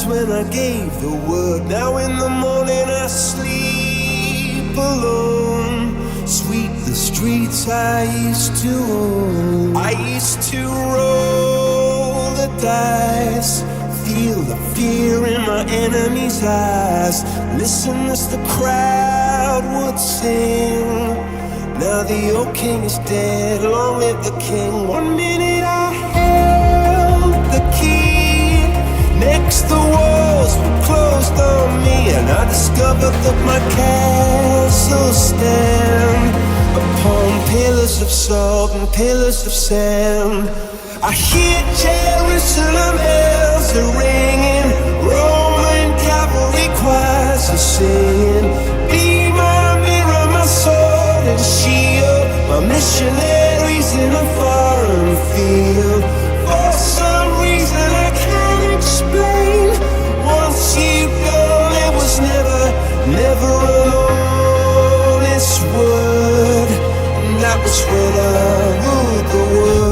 when I gave the word. Now in the morning I sleep alone. Sweep the streets I used to own. I used to roll the dice, feel the fear in my enemy's eyes. Listen as the crowd would sing. Now the old king is dead, long live the king. 1 minute I held the key, next the walls were closed on me, and I discovered that my castle stand upon pillars of salt and pillars of sand. I hear Jerusalem bells are ringing, Roman cavalry choirs are singing. Be my mirror, my sword and shield, my missionaries in a foreign field. For some reason I can't explain, once you go, it was never an honest word, and that was when I ruled the world.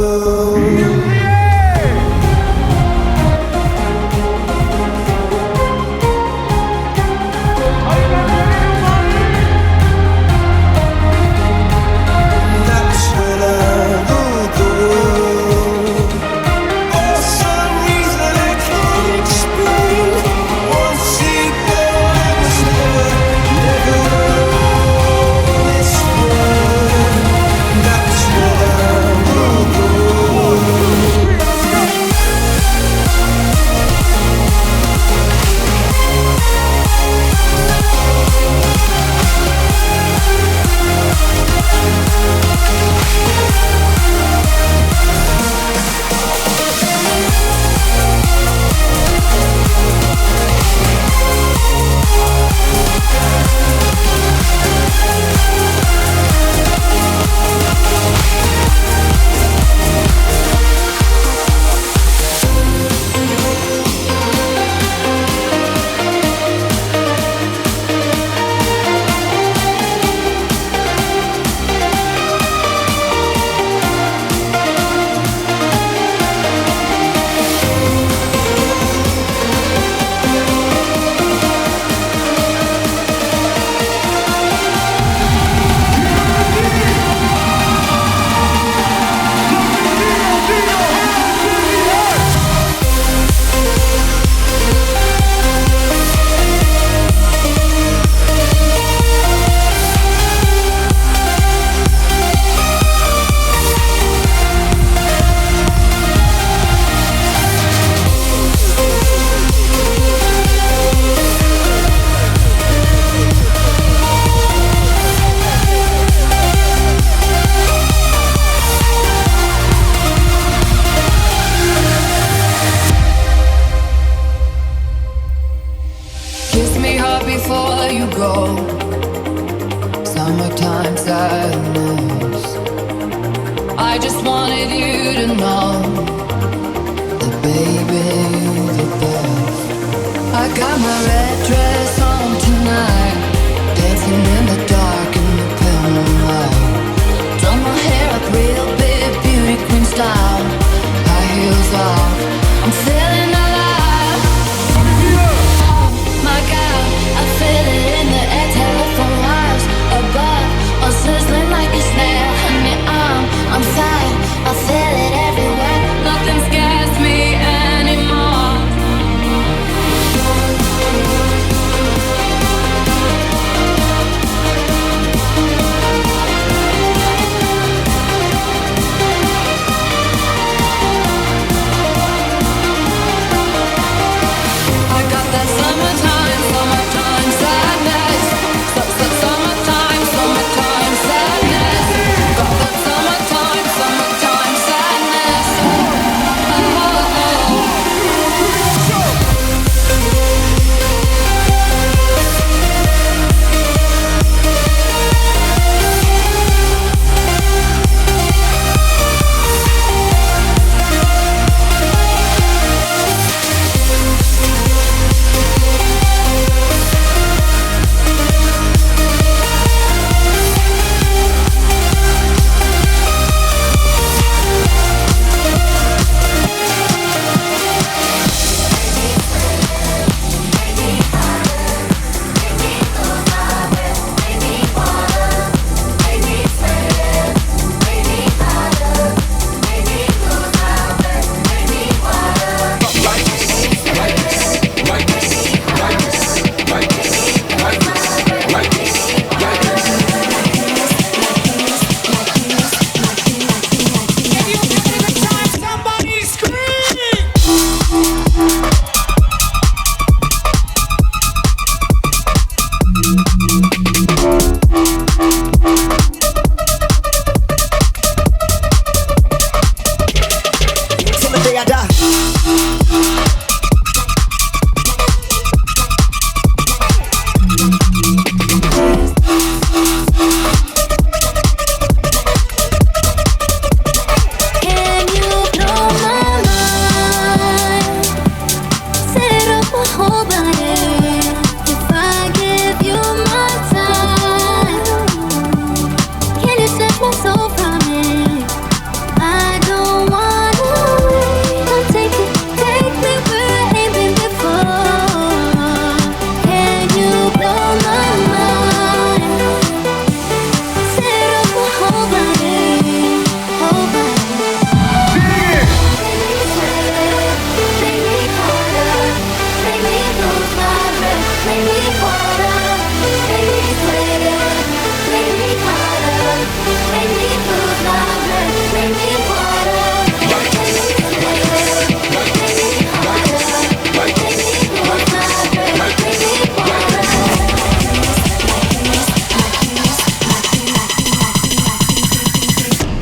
day I die.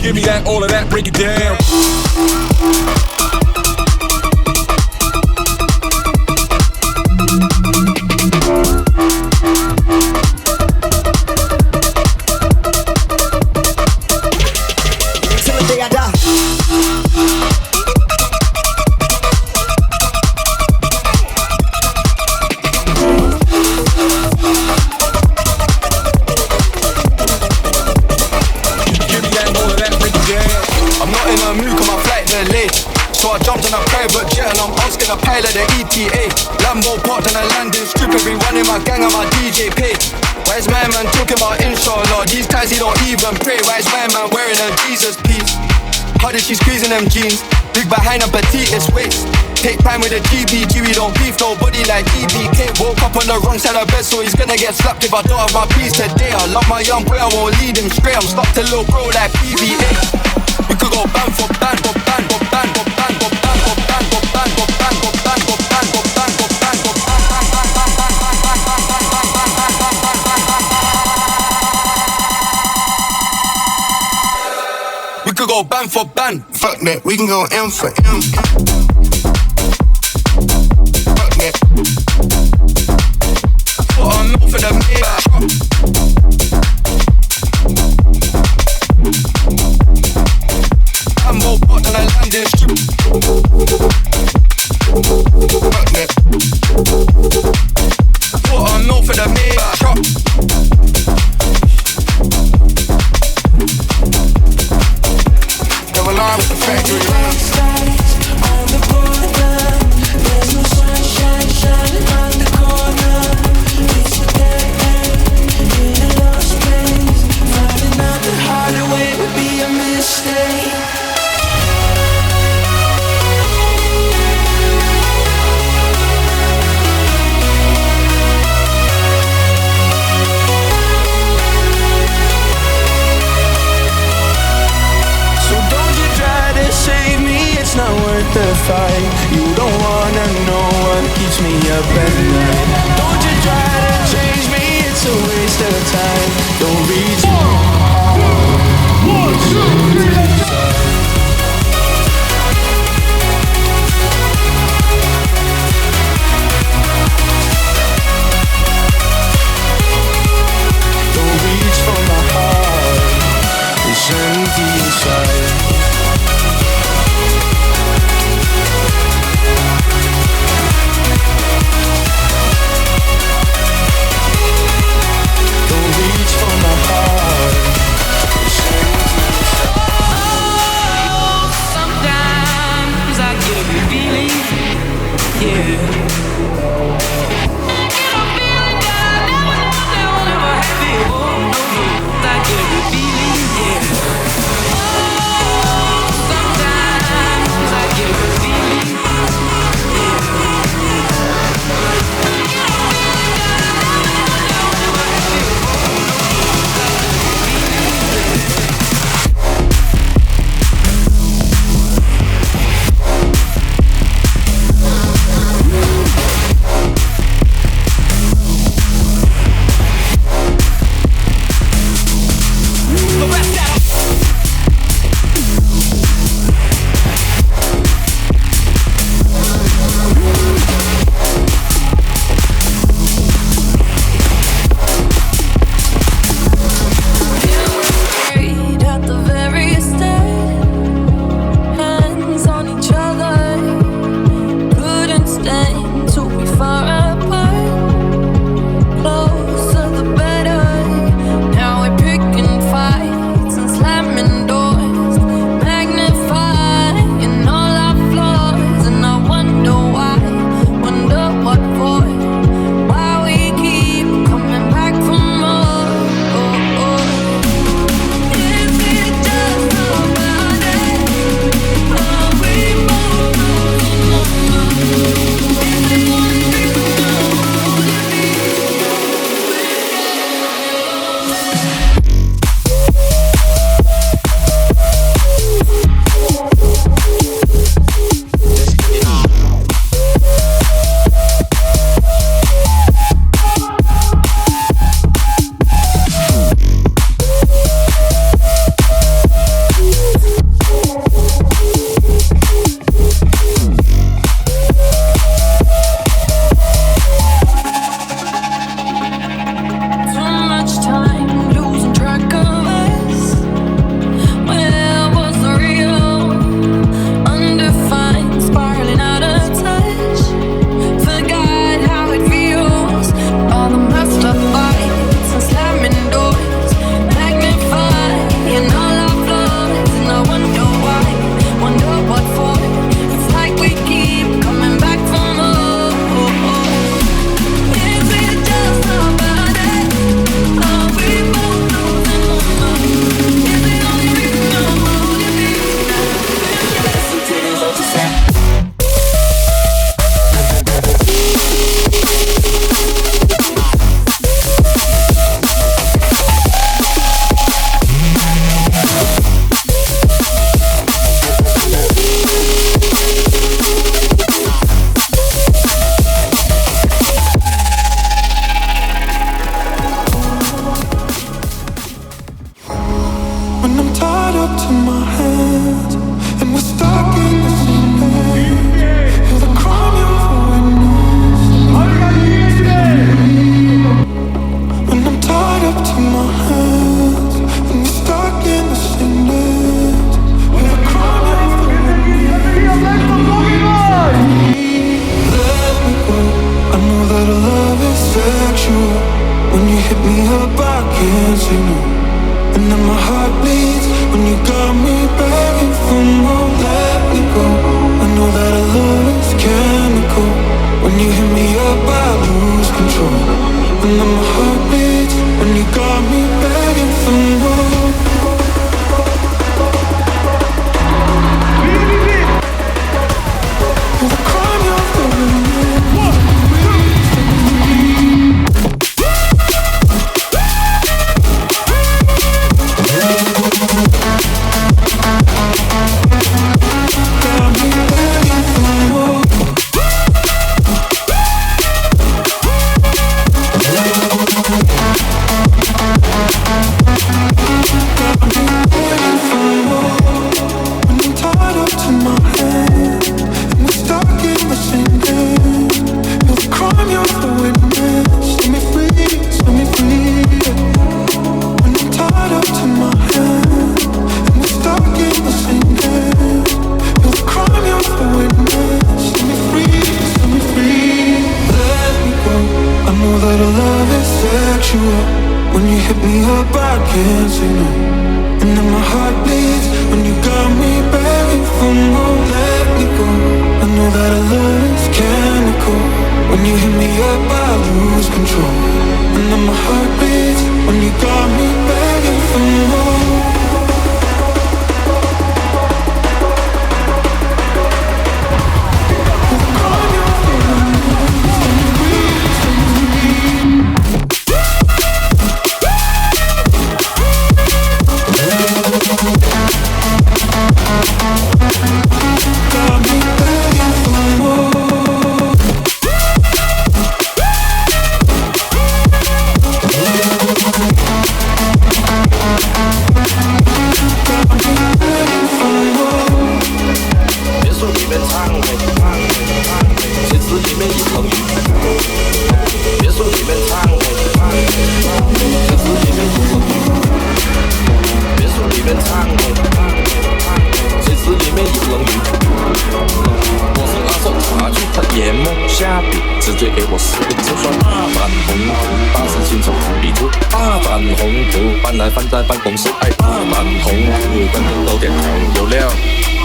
Give me that, all of that, break it down. Till the day I die. I'm not in a mood, cause my flight delayed. So I jumped on a private jet and I'm asking a pilot the ETA. Lambo parked on a landing strip, everyone in my gang and my DJ paid. Why is my man talking about inshallah? These guys he don't even pray. Why is my man wearing a Jesus piece? How did she squeezing them jeans? Big behind and petite waist. Take time with a GBG, we don't beef nobody like EBK. Woke up on the wrong side of bed, so he's gonna get slapped if I don't have my piece today. I love my young boy, I won't lead him straight. I'm stuck to little bro like PVA. We could go band for band for band for band for band for band for band for band for band for band for band for band for band for band. We could go band for band. Fuck that, we can go M for M. Fuck that. Put a milk for the maid. Lambo parked on a landing strip. Fuck that. Put a milk for the maid. Come along with the factory runs. On the border, there's no sunshine shining on the corner. It's a dead end in a lost place. Finding out the harder way would be a mistake. Save me, it's not worth the fight. You don't wanna know what keeps me up at night. Don't you try to change me, it's a waste of time. Don't reach me. 1, 2, 3, let's go. Don't reach for my heart, it's empty inside. When you hit me up, I can't say no. And then my heart bleeds when you got me begging for more. Let me go. I know that our love is chemical. When you hit me up, I lose control. And then my heart beats when you got me begging for more.直接给我10个字算大胆宏图，大事情从土里出，大胆宏图，搬来放在办公室，哎，大胆宏图，跟人都点头，有料。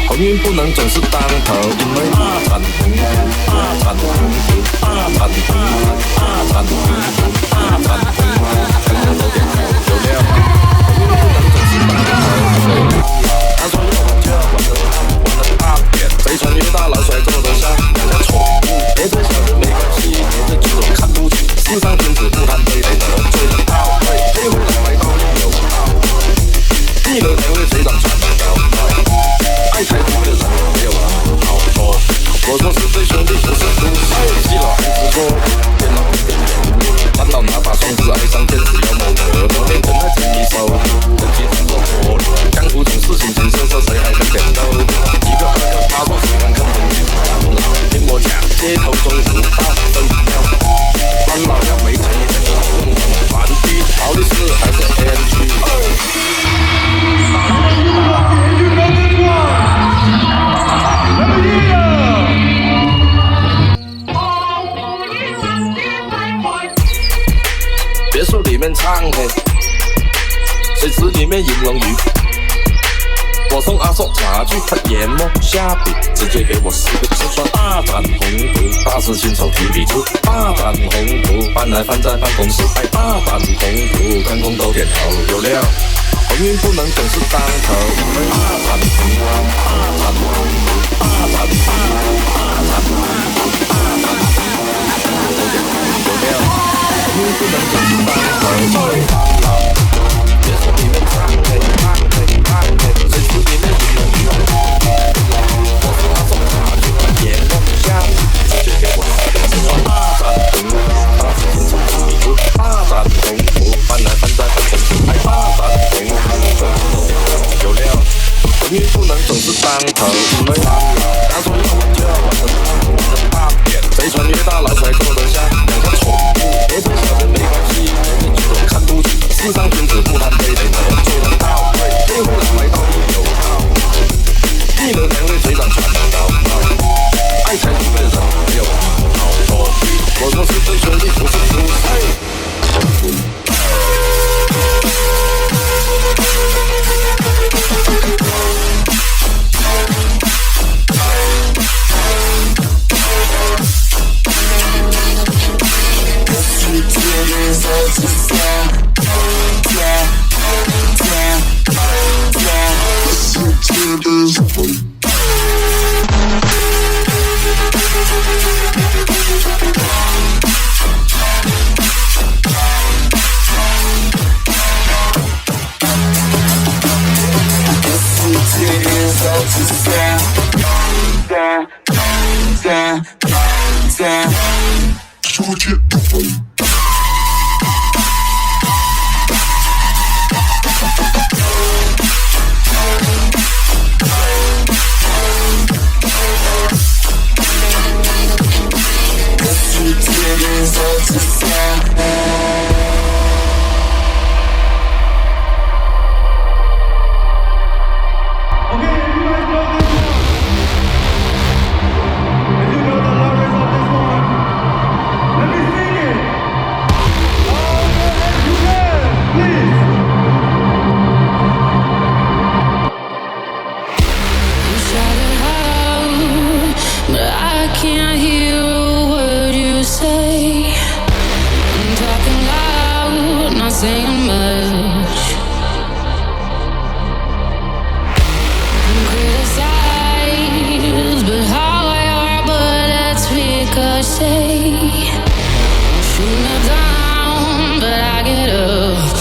鸿运不能总是当头，因为大胆宏图，大胆宏图，大胆宏图，大胆宏图，大胆宏图，跟人都点头，有料。鸿运不能总是当头，他说要玩就要玩得好，玩得大点，贼船越大，老甩做得像两家宠物，别对小人没关系，别对举手看不起，世上君子不谈非得得罪人到位，黑会来到有道理，一人才会水涨船高，爱财富的人没有好说，我说是对兄弟不是毒手，细老孩子说，电脑一点点，烦恼拿把双子爱上天使妖魔魔，昨天真的成一手，人气成过火，江湖总是形形色色，谁还能点头？一个二个他说喜欢看风景，听我讲，街头中途大分秒，关老要没钱也得红玩具，劳力士还是 AMG。别墅里面唱嘿，水池里面银龙鱼。我送阿寿茶具，他研磨下笔，直接给我10个字算大胆宏图，大事情从土里出，大胆宏图，搬来放在办公室，哎，大胆宏图，员工都点头，有料。鸿运不能总是当头，因为大胆宏图，大胆宏图，大胆宏图，大胆宏图，大胆宏图，都点头，有料。鸿运不能总是当头，别说里面唱嘿，唱嘿，唱嘿，谁知里面有人鱼？我是阿寿茶具，他研磨下直接给我10个字算大胆宏图，大事情从土里出，大胆宏图，搬来放在办公室，哎，大胆宏图，有料。鸿运不能总是当头，因为他说要玩就要玩得好，玩得大点，贼船越大，老甩做得像两个宠物，别对小人没关系，别对举手看不起，世上君子不谈非得得罪人到位，黑户人来到有道理，一人才会水涨船高，爱财富的人没有好说，我说是对兄弟不是毒手。Let me sing it. can't hear a word you say. I'm talking loud, not saying much. I'm criticized, but how your bullets ricochet. Shoot me down, but I get up.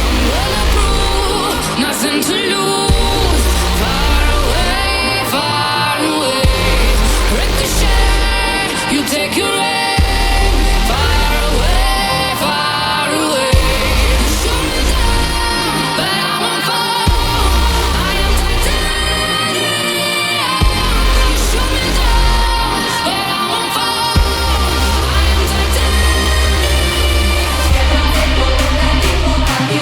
I'm bulletproof, nothing to lose. Far away, ricochet. You take your aim. Far away. Shoot me down, but I'm on fire. I am titanium. You shoot me down, but I'm on fire. I am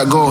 Go.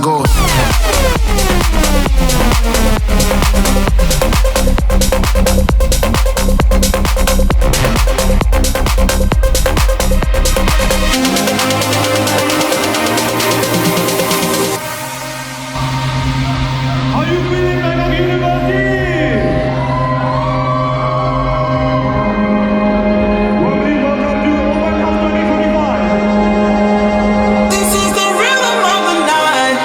Go. Are you feeling Bangkok University? Warmly welcome to Open House 2045. This is the rhythm of the night.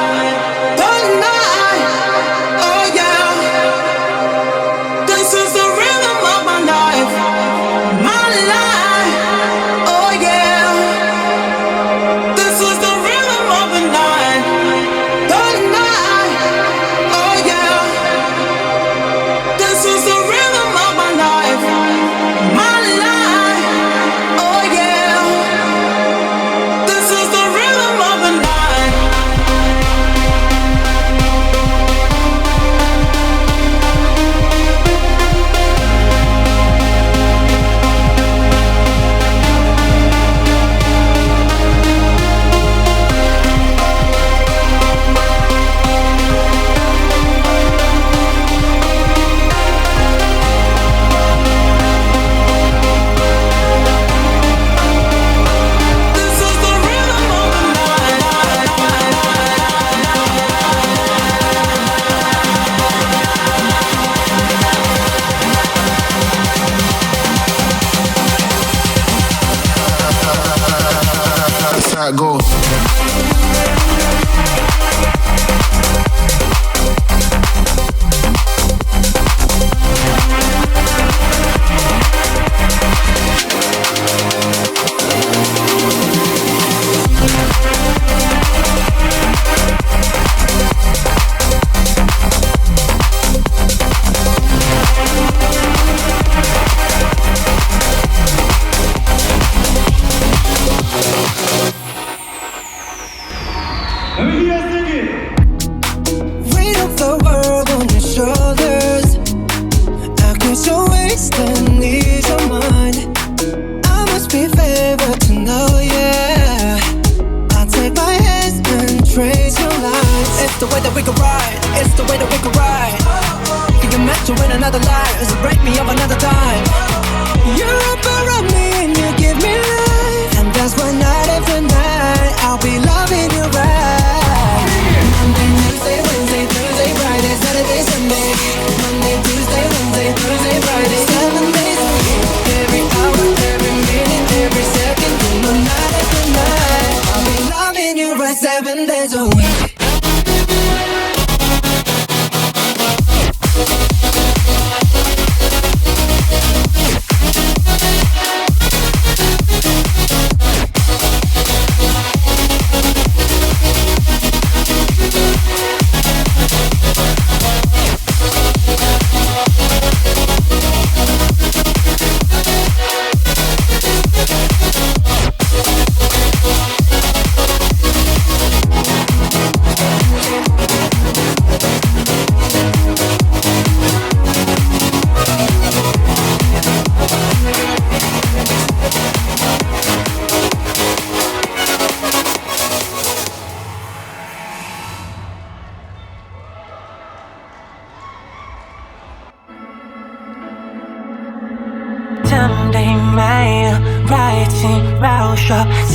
Let me hear you sing it. Weight of the world on your shoulders. I guess you're wasting need your mind. I must be favored to know, yeah. I'll take my hands and trace your lines. It's the way that we can ride. It's the way that we can ride. Can you imagine when another life is break me up another time? You're up around me and you give me life. And that's why night after night I'll be loving you right. Monday, Tuesday, Wednesday, Thursday, Friday, Saturday, Sunday. Monday, Tuesday, Wednesday, Thursday, Friday, 7 days a week. Every hour, every minute, every second, night after night I'll be loving you right 7 days a week.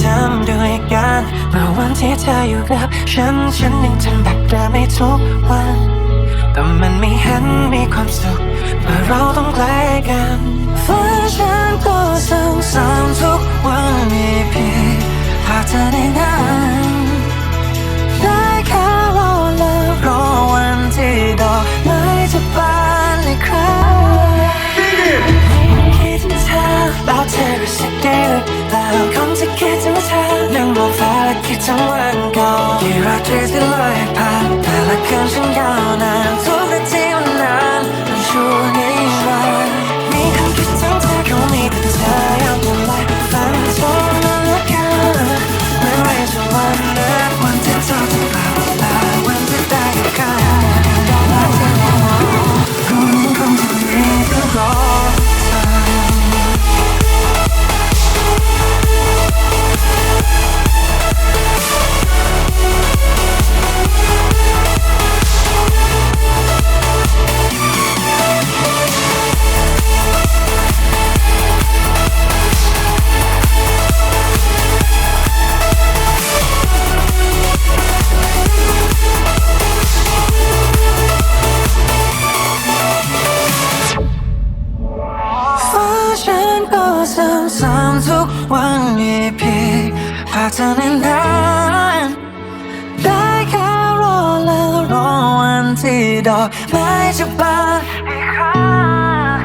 ทำด้วยกันเมื่อวันที่เธออยู่กับฉันยังทำแบบเดิมในทุกวันแต่มันไม่เห็นมีความสุขเมื่อเราต้องใกล้กันฝันฉันก็ซ้ำๆทุกวันมีเพียงภาพเธอในนั้นได้แค่รอวันที่ดอกไม้จะบานอีกครั้งคิดถึงเธอแล้วเธอรู้สึกได้หรือเปล่าคงจะคิดถึงเธอนั่งมองฟ้าและคิดถึงวันเก่าที่ราตรีที่ลอยผ่านแต่ละคืนฉันยาวนานทุกนาทีมันนานมันชั่วนิรันดร์มีคำคิดถึงเธอคงมีแต่เธอยังทำลายฝันโทษมันละกันเมื่อไรจะวันนั้นวันที่เธอจะกลับมาวันที่ได้อยู่ข้างดอกไม้ที่เราคงจะมีเพื่อรอซ้ำๆทุกวันมีเพียงภาพเธอในนั้นได้แค่รอและรอวันที่ดอกไม้จะบานอีกครั้ง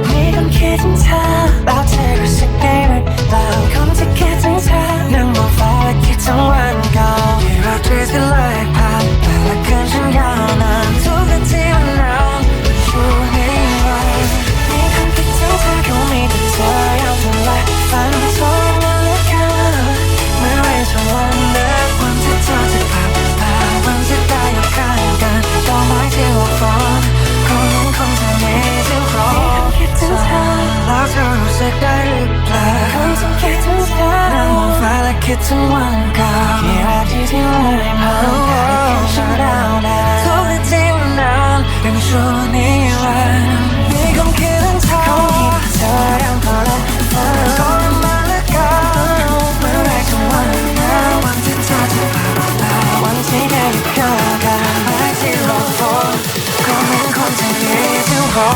มีคนคิดถึงเธอแล้วเธอรู้สึกได้หรือเปล่าคนที่คิดถึงเธอนั่งมองฟ้าและคิดถึงวันเก่าที่ราตรีที่ลอยผ่านแต่ละคืนฉันยาวนานทุกนาทีมันนานชั่วนิรันดร์คงมีแต่เธอยังทำลายฝันโทษมันละกันเมื่อไรจะวันนั้นวันที่เธอจะกลับมาวันที่ได้อยู่ข้างกันดอกไม้ที่เราฝันคงจะมีที่รอคิดถึงเธอแล้วเธอรู้สึกได้หรือเปล่าคงจะคิดถึงเธอนั่งมองฟ้าและคิดถึงวันเก่าที่ราตรีที่ลอยผ่านแต่ละคืนฉันดาวดาวทุกนาทีมันนานเป็นชั่วนิรันดร์มีคนคิดถึงเธอเธอยังพอและฝันโทษมันละกันเมื่อไรจะวันนั้นวันที่เธอจะกลับมาวันที่ได้อยู่ข้างกันไม้ที่รอฝนก็เหมือนคนที่มีที่รอ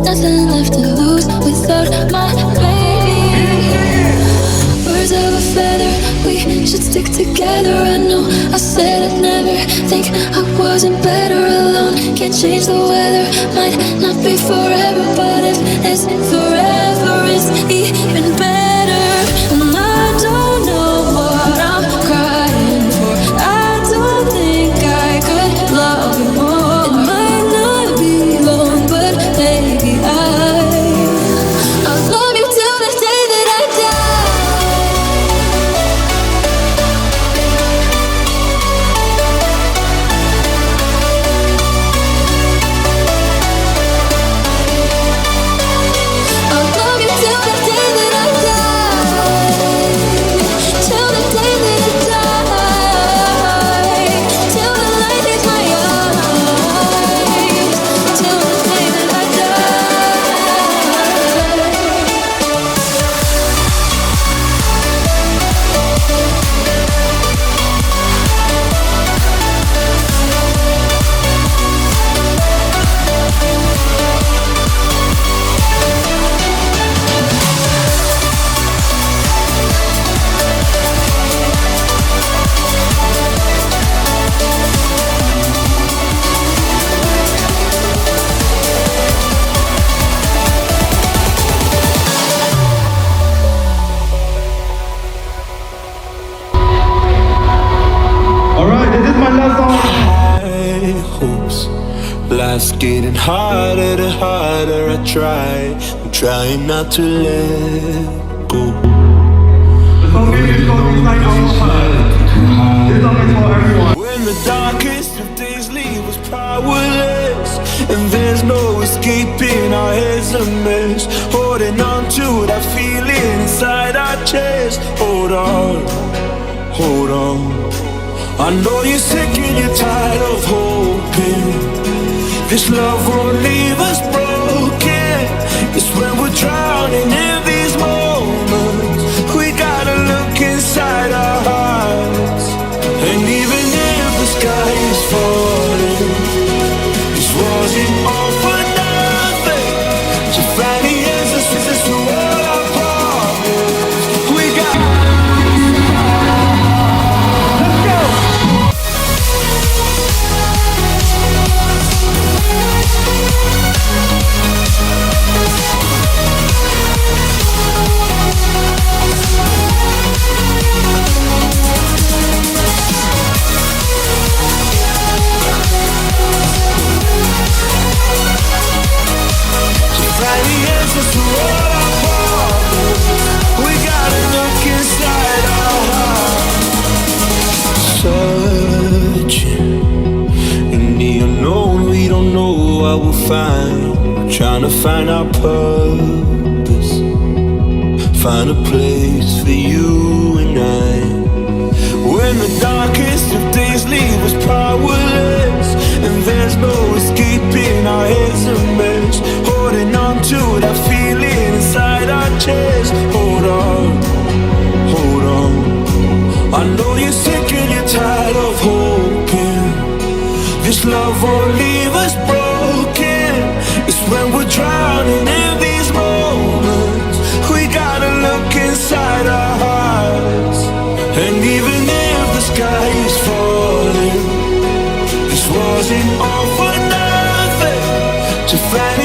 nothing left to lose without my baby. Birds of a feather, we should stick together. I know I said I'd never think I wasn't better alone. Can't change the weather, might not be forever, but if it's forever, it's even better. And I don't know what I'm crying for. I don't think I could love you more. It might not be long, but maybe I'll love you till the day that I die. I'll love you till the day that I die. Till the day that I die. Till the light hits my eyes. Till the day that I die. Alright, this is my last song. High hopes. Life's getting harder the harder I try. I'm trying not to let go. The song is called Inside Our Heart. This song is for everyone. When the darkest of days leave us powerless, and there's no escaping, our heads a mess. Holding on to that feeling inside our chest. Hold on, hold on. I know you're sick and you're tired of hoping this love won't leave us broken. It's when we're drowning in these moments, we gotta look inside our hearts. And even if the sky is falling, this wasn't all for nothing. To find the answers to all our problems, we got. Find the answers to all our problems, we gotta look inside our hearts. Searching in the unknown, we don't know what we'll find. We're trying to find our purpose, find a place for you and I. When the darkest of days leave us powerless, and there's no escaping, our heads a mess. Holding on to that feeling inside our chest. Hold on, hold on. I know you're sick and you're tired of hoping this love won't leave us broken. It's when we're drowning in these moments, we gotta look inside our hearts. And even if the sky is falling, this wasn't all for nothing. To find